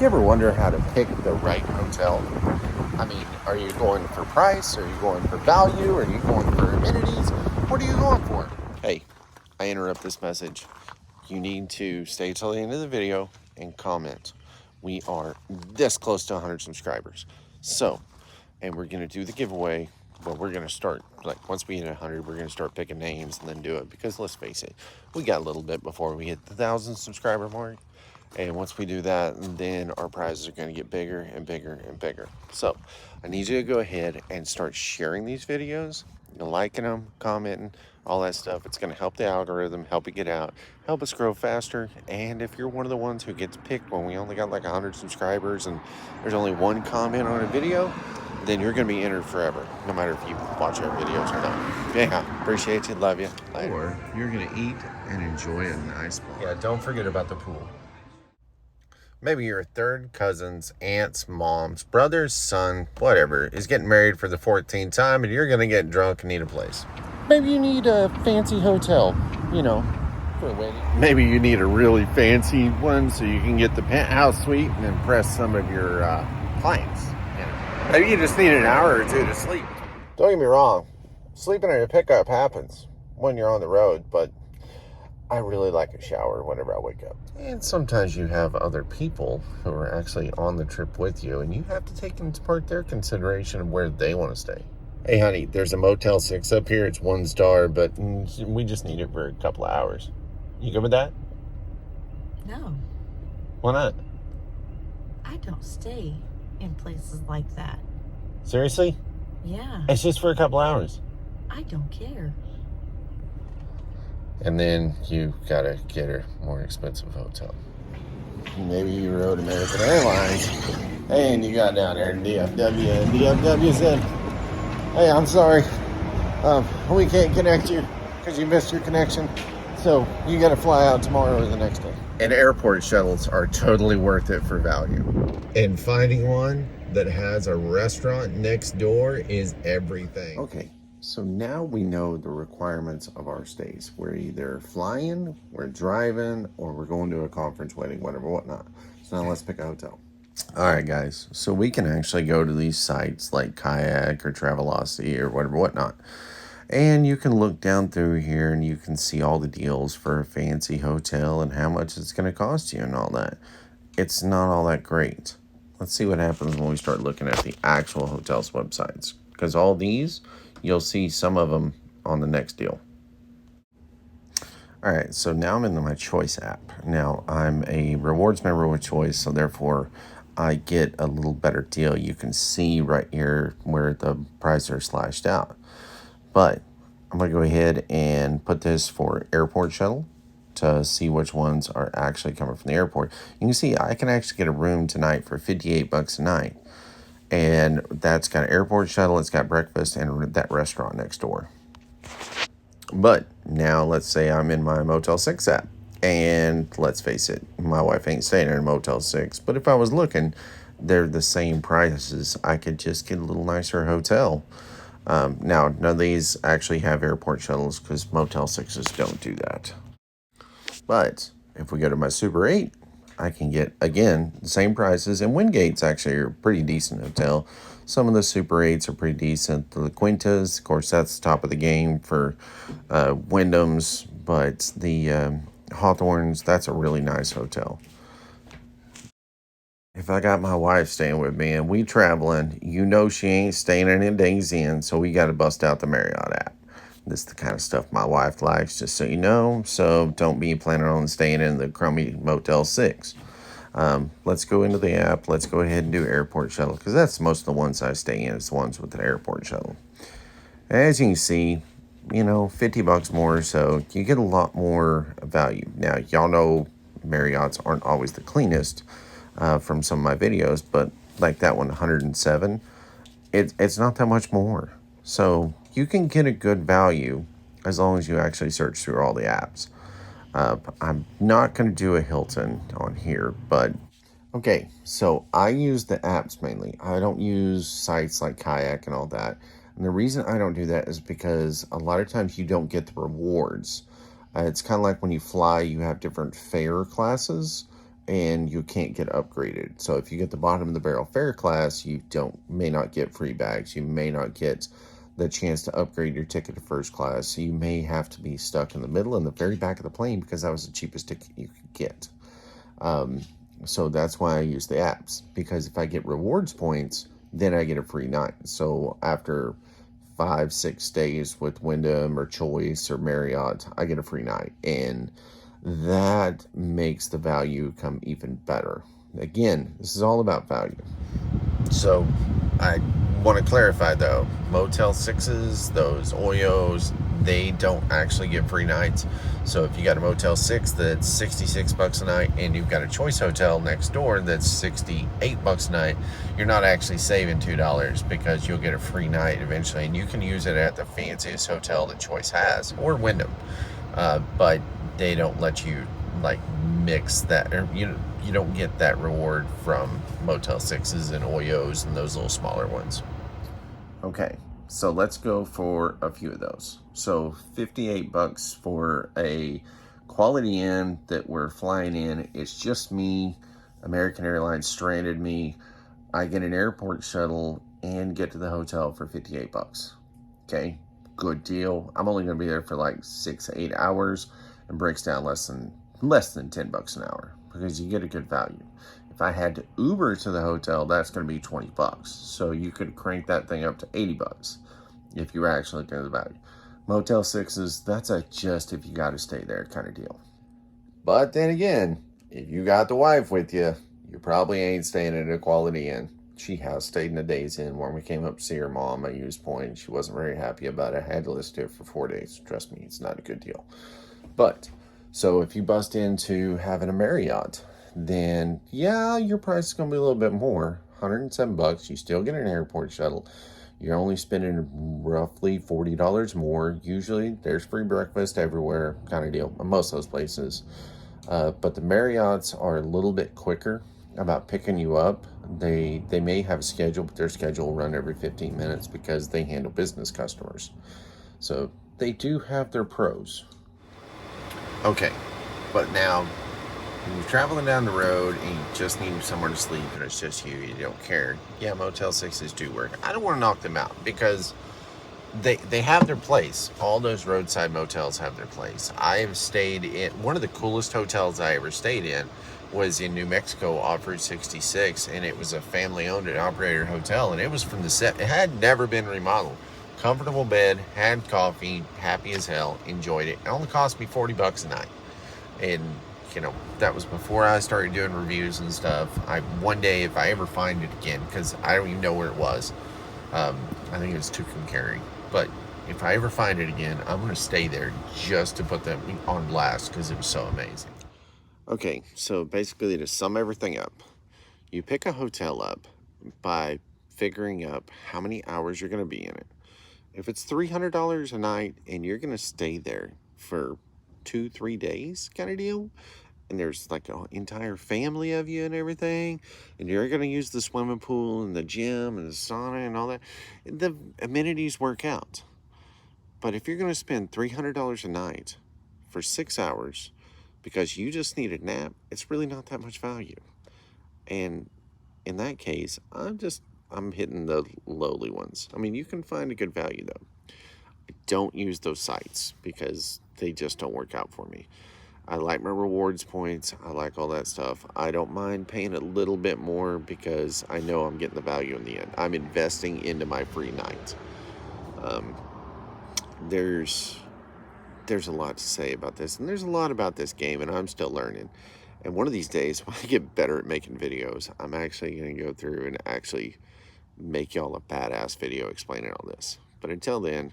You ever wonder how to pick the right hotel? I mean, are you going for price? Are you going for value? Are you going for amenities? What are you going for? Hey, I interrupt this message. You need to stay till the end of the video and comment. We are this close to 100 subscribers. So, and we're going to do the giveaway. But we're going to start, like, once we hit 100, we're going to start picking names and then do it. Because let's face it, we got a little bit before we hit the 1,000 subscriber mark. And once we do that, then our prizes are going to get bigger and bigger and bigger. So I need you to go ahead and start sharing these videos, liking them, commenting, all that stuff. It's going to help the algorithm, help it get out, help us grow faster. And if you're one of the ones who gets picked when we only got like 100 subscribers and there's only one comment on a video, then you're going to be entered forever, no matter if you watch our videos or not. Yeah, appreciate you, love you. Later. Or you're going to eat and enjoy a nice bar. Yeah, don't forget about the pool. Maybe your third cousin's, aunt's, mom's, brother's son, whatever, is getting married for the 14th time and you're going to get drunk and need a place. Maybe you need a fancy hotel, you know, for a wedding. Maybe you need a really fancy one so you can get the penthouse suite and impress some of your clients. Maybe you just need an hour or two to sleep. Don't get me wrong, sleeping in a pickup happens when you're on the road, but I really like a shower whenever I wake up. And sometimes you have other people who are actually on the trip with you, and you have to take into part their consideration of where they want to stay. Hey, honey, there's a Motel 6 up here. It's 1 star, but we just need it for a couple of hours. You good with that? No. Why not? I don't stay in places like that. Seriously? Yeah. It's just for a couple hours. I don't care. And then you gotta get a more expensive hotel. Maybe you rode American Airlines and you got down there in DFW and DFW said, hey, I'm sorry, we can't connect you because you missed your connection. So you gotta fly out tomorrow or the next day. And airport shuttles are totally worth it for value. And finding one that has a restaurant next door is everything. Okay. So now we know the requirements of our stays. We're either flying, we're driving, or we're going to a conference, wedding, whatever, whatnot. So now let's pick a hotel. All right, guys. So we can actually go to these sites like Kayak or Travelocity or whatever, whatnot. And you can look down through here and you can see all the deals for a fancy hotel and how much it's going to cost you and all that. It's not all that great. Let's see what happens when we start looking at the actual hotels websites. Because all these, you'll see some of them on the next deal. All right, so now I'm in my Choice app. Now, I'm a rewards member with Choice, so therefore I get a little better deal. You can see right here where the prices are slashed out. But I'm going to go ahead and put this for airport shuttle to see which ones are actually coming from the airport. You can see I can actually get a room tonight for $58 a night. And that's got an airport shuttle, it's got breakfast, and that restaurant next door. But now let's say I'm in my Motel 6 app. And let's face it, my wife ain't staying in a Motel 6. But if I was looking, they're the same prices. I could just get a little nicer hotel. Now, none of these actually have airport shuttles because Motel 6s don't do that. But if we go to my Super 8, I can get, again, the same prices. And Wingate's actually a pretty decent hotel. Some of the Super 8s are pretty decent. The Quintas, of course, that's the top of the game for Wyndham's. But the Hawthorns, that's a really nice hotel. If I got my wife staying with me and we traveling, you know she ain't staying in a Days Inn, so we got to bust out the Marriott app. This is the kind of stuff my wife likes, just so you know. So don't be planning on staying in the crummy Motel 6. Let's go into the app. Let's go ahead and do airport shuttle, because that's most of the ones I stay in. It's the ones with an airport shuttle. As you can see, you know, $50 more, so you get a lot more value. Now, y'all know Marriotts aren't always the cleanest from some of my videos, but like that one, 107, it's not that much more. So you can get a good value as long as you actually search through all the apps. I'm not going to do a Hilton on here, but okay, so I use the apps mainly. I don't use sites like Kayak and all that. And the reason I don't do that is because a lot of times you don't get the rewards. It's kind of like when you fly, you have different fare classes. and you can't get upgraded. So if you get the bottom of the barrel fare class, you may not get free bags. You may not get the chance to upgrade your ticket to first class. So you may have to be stuck in the middle in the very back of the plane because that was the cheapest ticket you could get. So that's why I use the apps, because if I get rewards points, then I get a free night. So after 5-6 days with Wyndham or Choice or Marriott, I get a free night, and that makes the value come even better. Again, this is all about value. So I want to clarify though, Motel 6s, those Oyos, they don't actually get free nights. So if you got a Motel 6 that's 66 bucks a night and you've got a Choice hotel next door that's 68 bucks a night, you're not actually saving $2 because you'll get a free night eventually, and you can use it at the fanciest hotel that Choice has, or Wyndham. But they don't let you like mix that, or you don't get that reward from Motel 6s and Oyos and those little smaller ones. Okay, so let's go for a few of those. So 58 bucks for a Quality Inn that we're flying in. It's just me. American Airlines stranded me. I get an airport shuttle and get to the hotel for 58 bucks. Okay, good deal. I'm only going to be there for like 6-8 hours, and breaks down less than 10 bucks an hour because you get a good value. If I had to Uber to the hotel, that's going to be 20 bucks. So you could crank that thing up to 80 bucks if you were actually looking at the value. Motel 6s, that's a just if you got to stay there kind of deal. But then again, if you got the wife with you, you probably ain't staying at a Quality Inn. She has stayed in a Days Inn. When we came up to see her mom, I used point. She wasn't very happy about it. I had to listen to it for 4 days. Trust me, it's not a good deal. But, so if you bust into having a Marriott, then yeah, your price is going to be a little bit more. 107 bucks. You still get an airport shuttle. You're only spending roughly $40 more. Usually there's free breakfast everywhere kind of deal. Most of those places. But the Marriotts are a little bit quicker about picking you up. They may have a schedule, but their schedule will run every 15 minutes because they handle business customers. So they do have their pros. Okay, but now when you're traveling down the road and you just need somewhere to sleep and it's just you don't care. Yeah, Motel 6s do work. I don't want to knock them out because they have their place. All those roadside motels have their place. I've stayed in one of the coolest hotels I ever stayed in was in New Mexico off Route 66, and it was a family owned and operated hotel, and it was from the set. It had never been remodeled. Comfortable bed, had coffee, happy as hell, enjoyed it. It only cost me 40 bucks a night. And that was before I started doing reviews and stuff. One day, if I ever find it again, because I don't even know where it was, I think it was Tucumcari. But if I ever find it again, I'm going to stay there just to put them on blast because it was so amazing. Okay, so basically to sum everything up, you pick a hotel up by figuring up how many hours you're going to be in it. If it's $300 a night and you're going to stay there for 2-3 days kind of deal, and there's like an entire family of you and everything, and you're going to use the swimming pool and the gym and the sauna and all that, the amenities work out. But if you're going to spend $300 a night for 6 hours because you just need a nap, it's really not that much value. And in that case, I'm hitting the lowly ones. I mean, you can find a good value though. I don't use those sites because they just don't work out for me. I like my rewards points. I like all that stuff. I don't mind paying a little bit more because I know I'm getting the value in the end. I'm investing into my free night. There's a lot to say about this, and there's a lot about this game, and I'm still learning. And one of these days, when I get better at making videos, I'm actually going to go through and actually make y'all a badass video explaining all this. But until then,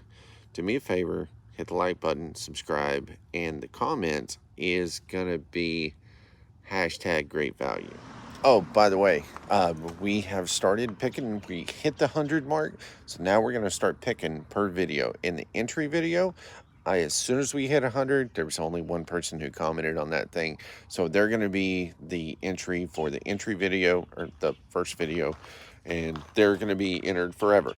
do me a favor, hit the like button, subscribe, and the comment is going to be #great value. Oh, by the way, we have started picking, we hit the 100 mark, so now we're going to start picking per video. In the entry video, as soon as we hit 100, there was only one person who commented on that thing, so they're going to be the entry for the entry video, or the first video, and they're going to be entered forever.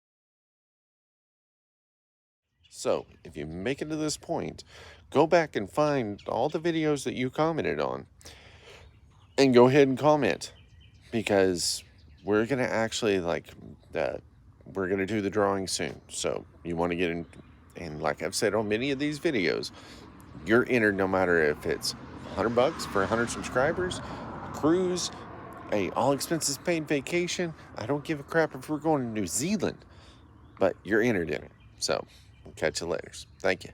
So, if you make it to this point, go back and find all the videos that you commented on. and go ahead and comment, because we're gonna actually we're gonna do the drawing soon. So you want to get in, and like I've said on many of these videos, you're entered no matter if it's $100 for 100 subscribers, cruise, a all expenses paid vacation. I don't give a crap if we're going to New Zealand, but you're entered in it. So we'll catch you later. Thank you.